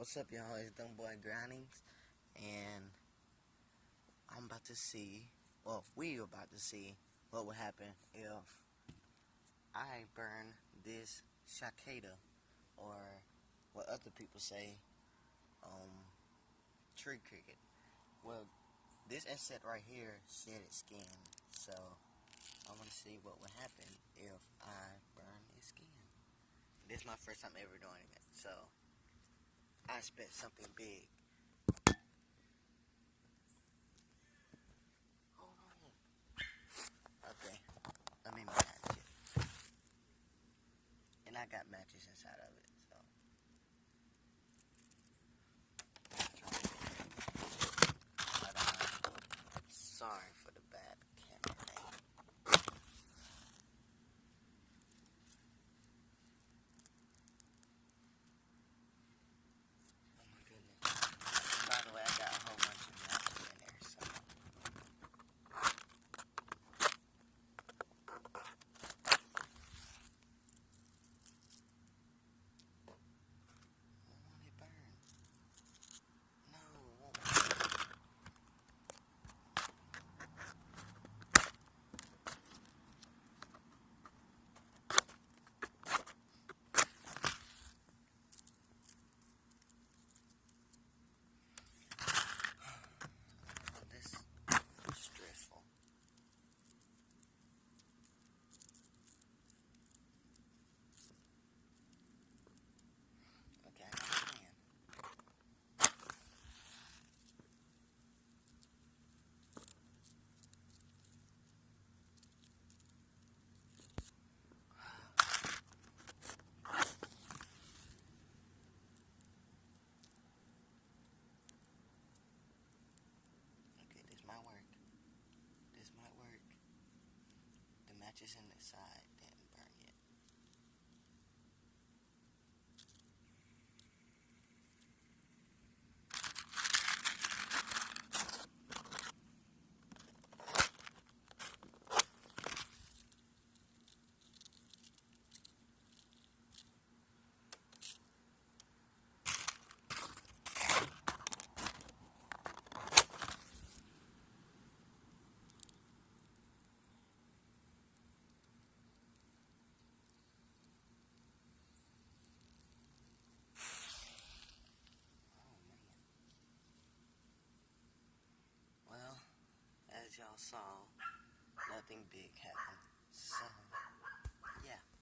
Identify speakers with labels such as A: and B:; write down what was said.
A: What's up, y'all? It's them boy Grindings, and I'm about to see, well, we about to see what would happen if I burn this cicada, or what other people say, tree cricket. Well, this insect right here shed its skin, so I want to see what would happen if I burn its skin. This is my first time ever doing it, so I expect something big. Hold on. Okay, let me match it. And I got matches inside of it, so. But, sorry for the bad camera name. Oh my goodness. By the way, I got a whole bunch of matches in there, so. Won't it burn? No, it won't burn. Oh, this is stressful. Okay, I got a plan. Okay, this might work. This might work. The matches in the side didn't burn yet. Well, as y'all saw, nothing big happened.